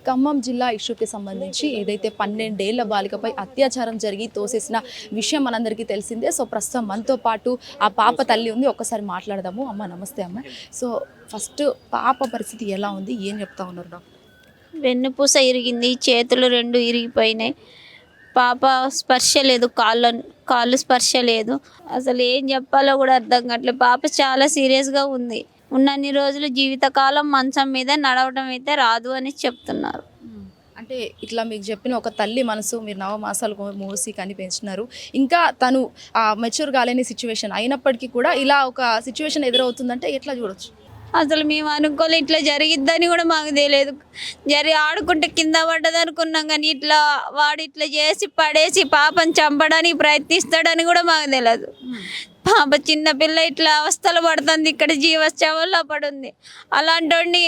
ఖమ్మం జిల్లా ఇష్యూకి సంబంధించి ఏదైతే 12 ఏళ్ల బాలికపై అత్యాచారం జరిగి తోసేసిన విషయం మనందరికీ తెలిసిందే. సో ప్రస్తుతం మనతో పాటు ఆ పాప తల్లి ఉంది, ఒక్కసారి మాట్లాడదాము. అమ్మ నమస్తే అమ్మ. సో ఫస్ట్ పాప పరిస్థితి ఎలా ఉంది, ఏం చెప్తా ఉన్నారు డాక్టర్? వెన్నుపూస ఇరిగింది, చేతులు 2 ఇరిగిపోయినాయి. పాప స్పర్శ లేదు, కాళ్ళు స్పర్శ లేదు. అసలు ఏం చెప్పాలో కూడా అర్థం కావట్లేదు. పాప చాలా సీరియస్గా ఉంది. ఉన్నన్ని రోజులు జీవితకాలం మంచం మీద నడవడం అయితే రాదు అని చెప్తున్నారు. అంటే ఇట్లా మీకు చెప్పిన ఒక తల్లి మనసు, మీరు 9 మాసాలు మోసి కని పెంచినారు. ఇంకా తను మెచ్యూర్ కాలేని సిచ్యువేషన్ అయినప్పటికీ కూడా ఇలా ఒక సిచ్యువేషన్ ఎదురవుతుందంటే ఎట్లా చూడొచ్చు? అసలు మేము అనుకోలే ఇట్లా జరిగిద్దని కూడా మాకు తెలియదు. ఆడుకుంటే కింద పడ్డది అనుకున్నాం, కానీ వాడు ఇట్లా చేసి పడేసి పాపని చంపడానికి ప్రయత్నిస్తాడని కూడా మాకు తెలియదు. పాప చిన్నపిల్ల ఇట్లా అవస్థలు పడుతుంది, ఇక్కడ జీవశ్చవల్లో పడుంది. అలాంటి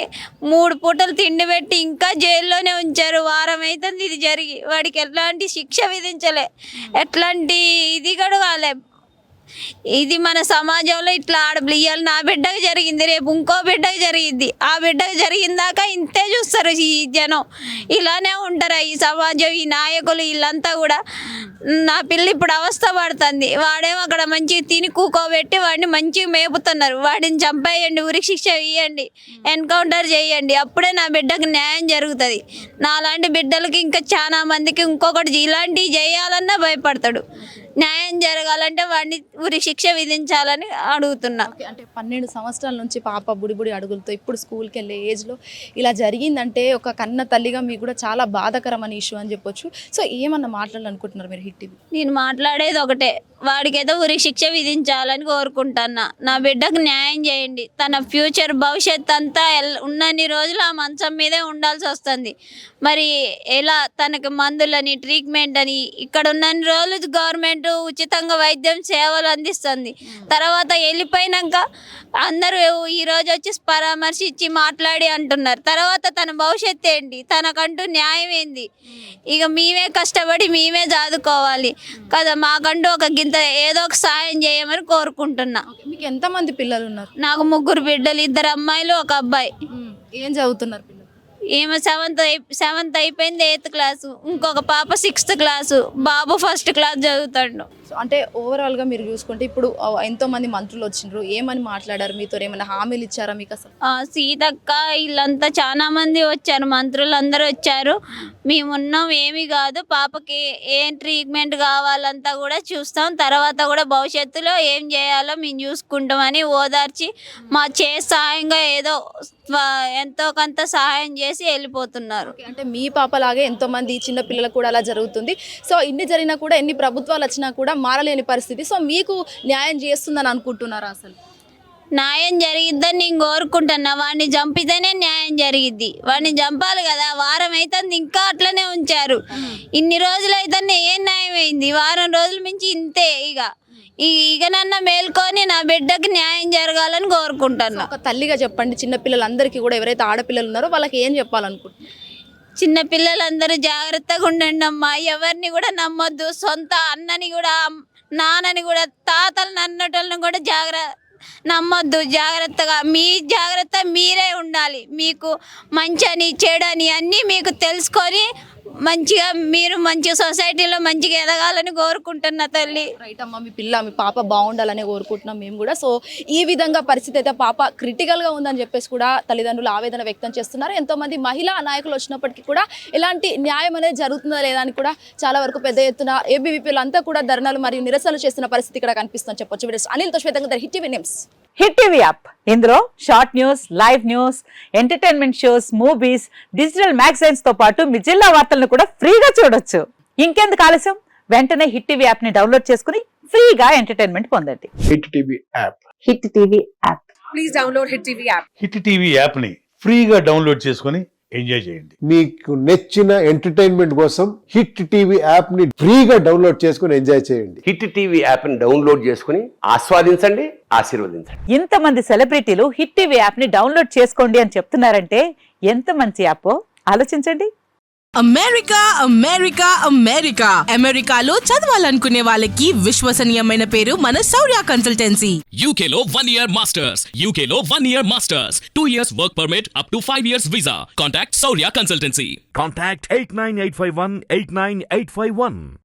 3 పూటలు తిండి పెట్టి ఇంకా జైల్లోనే ఉంచారు. వారం అవుతుంది ఇది జరిగి. వాడికి ఎట్లాంటి శిక్ష విధించలే, ఎట్లాంటి ఇది కూడా కాలే. ఇది మన సమాజంలో ఇట్లా ఇవాళ నా బిడ్డకు జరిగింది, రేపు ఇంకో బిడ్డకు జరిగింది. ఆ బిడ్డకు జరిగిందాక ఇంతే చూస్తారు ఈ జనం. ఇలానే ఉంటారా ఈ సమాజం, ఈ నాయకులు వీళ్ళంతా కూడా? నా పిల్ల ఇప్పుడు అవస్థ పడుతుంది. వాడేమో అక్కడ మంచిగా తిని కూకోబెట్టి వాడిని మంచిగా మేపుతున్నారు. వాడిని చంపేయండి, ఉరికి శిక్ష ఇవ్వండి, ఎన్కౌంటర్ చేయండి, అప్పుడే నా బిడ్డకు న్యాయం జరుగుతుంది. నాలాంటి బిడ్డలకి ఇంకా చాలా మందికి ఇంకొకటి ఇలాంటివి చేయాలన్నా భయపడతాడు. న్యాయం జరగాలంటే వాడిని ఉరి శిక్ష విధించాలని అడుగుతున్నా. అంటే 12 సంవత్సరాల నుంచి పాప బుడి అడుగులతో ఇప్పుడు స్కూల్కి వెళ్ళే ఏజ్లో ఇలా జరిగిందంటే ఒక కన్న తల్లిగా మీకు కూడా చాలా బాధాకరమైన ఇష్యూ అని చెప్పొచ్చు. సో ఏమన్నా మాట్లాడాలనుకుంటున్నారు మీరు హిట్ టీవీ? నేను మాట్లాడేది ఒకటే, వాడికైతే ఉరి శిక్ష విధించాలని కోరుకుంటున్నా. నా బిడ్డకు న్యాయం చేయండి. తన ఫ్యూచర్ భవిష్యత్ అంతా ఉన్నన్ని రోజులు ఆ మంచం మీదే ఉండాల్సి వస్తుంది. మరి ఎలా తనకి మందులని ట్రీట్మెంట్ అని ఇక్కడ ఉన్నన్ని రోజులు గవర్నమెంట్ ఉచితంగా వైద్యం సేవలు అందిస్తుంది. తర్వాత వెళ్ళిపోయినాక అందరూ ఈరోజు వచ్చి పరామర్శించి మాట్లాడి అంటున్నారు. తర్వాత తన భవిష్యత్తు ఏంటి, తనకంటూ న్యాయం ఏంది? ఇక మేమే కష్టపడి మేమే చదువుకోవాలి కదా. మాకంటూ ఒక గింత ఏదో ఒక సాయం చేయమని కోరుకుంటున్నా. మీకు ఎంతమంది పిల్లలు ఉన్నారు? నాకు 3 బిడ్డలు, 2 అమ్మాయిలు 1 అబ్బాయి. ఏం చదువుతున్నారు పిల్లలు? ఏమో 7th అయిపోయింది, 8th క్లాసు. ఇంకొక పాప 6th క్లాసు, బాబు 1st క్లాస్ చదువుతాడు. సో అంటే ఓవరాల్గా మీరు చూసుకుంటే ఇప్పుడు ఎంతోమంది మంత్రులు వచ్చిండ్రు, ఏమని మాట్లాడారు మీతో? ఏమైనా హామీలు ఇచ్చారా మీకు అసలు? సీతక్క వీళ్ళంతా చాలా మంది వచ్చారు, మంత్రులు అందరూ వచ్చారు. మేమున్నాం, ఏమీ కాదు, పాపకి ఏం ట్రీట్మెంట్ కావాలంతా కూడా చూస్తాం. తర్వాత కూడా భవిష్యత్తులో ఏం చేయాలో మేము చూసుకుంటామని ఓదార్చి మా సాయంగా ఏదో ఎంతో కొంత సహాయం చేసి వెళ్ళిపోతున్నారు. అంటే మీ పాపలాగే ఎంతో మంది చిన్న పిల్లలకు కూడా అలా జరుగుతుంది. సో ఇన్ని జరిగినా కూడా, ఎన్ని ప్రభుత్వాలు వచ్చినా కూడా మారలేని పరిస్థితి. సో మీకు న్యాయం చేస్తుందని అనుకుంటున్నారా? అసలు న్యాయం జరిగిద్దని నేను కోరుకుంటున్నా. వాడిని చంపితేనే న్యాయం జరిగిద్ది. వాడిని చంపాలి కదా. వారం అవుతుంది ఇంకా అట్లనే ఉంచారు. ఇన్ని రోజులు అయితే ఏం న్యాయం అయింది? వారం రోజుల నుంచి ఇంతే. ఇకనన్నా మేల్కొని నా బిడ్డకి న్యాయం జరగాలని కోరుకుంటున్నా. ఒక తల్లిగా చెప్పండి, చిన్నపిల్లలందరికీ కూడా, ఎవరైతే ఆడపిల్లలు ఉన్నారో వాళ్ళకి ఏం చెప్పాలనుకుంటున్నారు? చిన్న పిల్లలందరూ జాగ్రత్తగా ఉండండి అమ్మా. ఎవరిని కూడా నమ్మొద్దు. సొంత అన్నని కూడా, నాన్నని కూడా, తాతలను అన్నటోళ్ళని కూడా నమ్మొద్దు. జాగ్రత్తగా మీ జాగ్రత్త మీరే ఉండాలి. మీకు మంచని చెడని అన్నీ మీకు తెలుసుకొని మంచిగా మీరు మంచి సొసైటీలో మంచిగా ఎదగాలని కోరుకుంటున్నా తల్లి. రైట్ అమ్మ, మీ పాప బాగుండాలని కోరుకుంటున్నాం మేము కూడా. సో ఈ విధంగా పరిస్థితి అయితే పాప క్రిటికల్గా ఉందని చెప్పేసి కూడా తల్లిదండ్రులు ఆవేదన వ్యక్తం చేస్తున్నారు. ఎంతోమంది మహిళా నాయకులు వచ్చినప్పటికీ కూడా ఎలాంటి న్యాయం అనేది జరుగుతుందా లేదా అని కూడా చాలా వరకు పెద్ద ఎత్తున ఏబీవీపీలు అంతా కూడా ధర్నాలు మరియు నిరసనలు చేస్తున్న పరిస్థితి ఇక్కడ కనిపిస్తుందని చెప్పొచ్చు. అనిల్తో శ్వేతంగా hit TV news. Hit TV app, ఇందులో short news, live news, entertainment shows, movies, digital magazines తో పాటు మీ జిల్లా వార్తలను కూడా ఫ్రీగా చూడొచ్చు. ఇంకెందుకు ఆలస్యం, వెంటనే హిట్ టీవీ యాప్ ని డౌన్లోడ్ చేసుకుని ఫ్రీగా ఎంటర్టైన్మెంట్ పొందండి. Hit TV app. Hit TV app. Please download hit TV app. Hit TV app ని ఫ్రీగా డౌన్లోడ్ చేసుకుని ఎంజాయ్ చేయండి. మీకు నచ్చిన ఎంటర్టైన్మెంట్ కోసం హిట్ టీవీ యాప్ ని ఫ్రీగా డౌన్లోడ్ చేసుకుని ఎంజాయ్ చేయండి. హిట్ టీవీ యాప్ ని డౌన్లోడ్ చేసుకుని ఆస్వాదించండి, ఆశీర్వదించండి. ఇంతమంది సెలబ్రిటీలు హిట్ టీవీ యాప్ ని డౌన్లోడ్ చేసుకోండి అని చెప్తున్నారంటే ఎంత మంచి యాప్ ఆలోచించండి. అమెరికా అమెరికా అమెరికా అమెరికాలో చదవాలనుకునే వాళ్ళకి విశ్వసనీయమైన పేరు మన శౌర్య consultancy. UK Law 1 Year Masters. UK Law 1 Year Masters. 2 years work permit up to 5 years visa. Contact Saurya Consultancy. Contact 89851 89851.